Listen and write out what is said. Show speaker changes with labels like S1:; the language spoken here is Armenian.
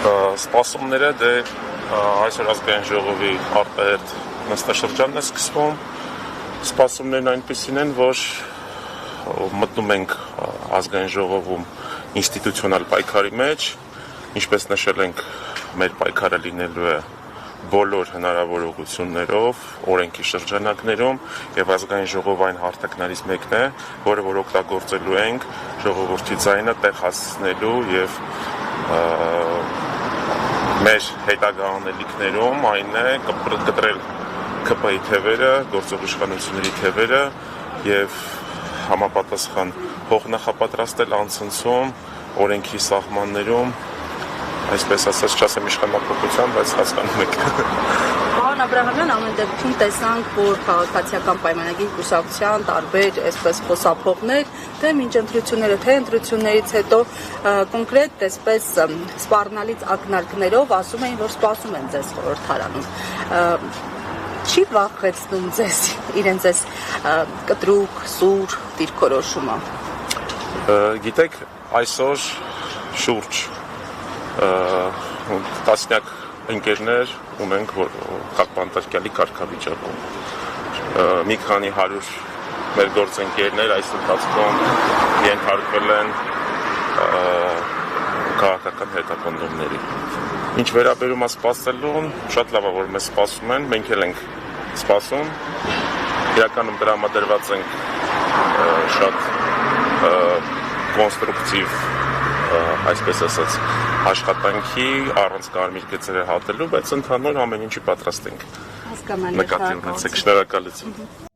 S1: Սպասումները դե այսօր ազգային ժողովի արտահերթ նստաշրջանն է սկսվում։ Սպասումներն այնպիսին են, որ մտնում ենք ազգային ժողովում ինստիտուցիոնալ պայքարի մեջ, ինչպես նշել ենք, մեր պայքարը լինելու է բոլոր հնարավոր ուղղություններով, օրենքի շրջանակներում եւ ազգային ժողով այն հարթակներից մեկն է, որը որ օգտագործելու ենք ժողովրդի ձայնը տեղ հասցնելու եւ մեր հետագա անելիքներում այն է կտրել ԿՊ-ի թևերը, գործող իշխանությունների թևերը եւ համապատասխան հող նախապատրաստել անցնցում, օրենքի սահմաններում, այսպես ասած, չասեմ իշխանապողության, բայց հասկանում եք։
S2: Պարոն Աբրահամյան, ամեն դեպքում տեսանք, որ քաղաքացիական պայմանագիր կուսակցության տարբեր այսպես խոսափողներ, թե մինչ ընտրությունները, թե ընտրություններից հետո կոնկրետ այսպես սպառնալից ակնարկներով ասում էին, որ սպասում են ձեզ խորհրդարանում։ Չի վախեցնում ձեզ իրենց այս կտրուկ, սուր դիրքորոշումը։
S1: Գիտեք, այսօր շուրջ տասնյակ ընկերներ ունենք, որ բանտարկյալի կարգավիճակում։ Մի քանի հարյուր մեր գործընկերներ այս ընթացքում ենթարկվել են քաղաքական հետապնդումների։ Ինչ վերաբերում է սպասելուն, շատ լավ է, որ մեզ սպասում են, մենք էլ ենք սպասում։ Իրականում տրամադրված ենք շատ կոնստրուկտիվ, այսպես ասած, աշխատանքի առանց կարմիր գծերը հատելու, բայց ընդհանուր ամեն ինչի պատրաստ ենք։
S2: Հասկանալի է,
S1: նկատի ունեցեք, շնորհակալություն։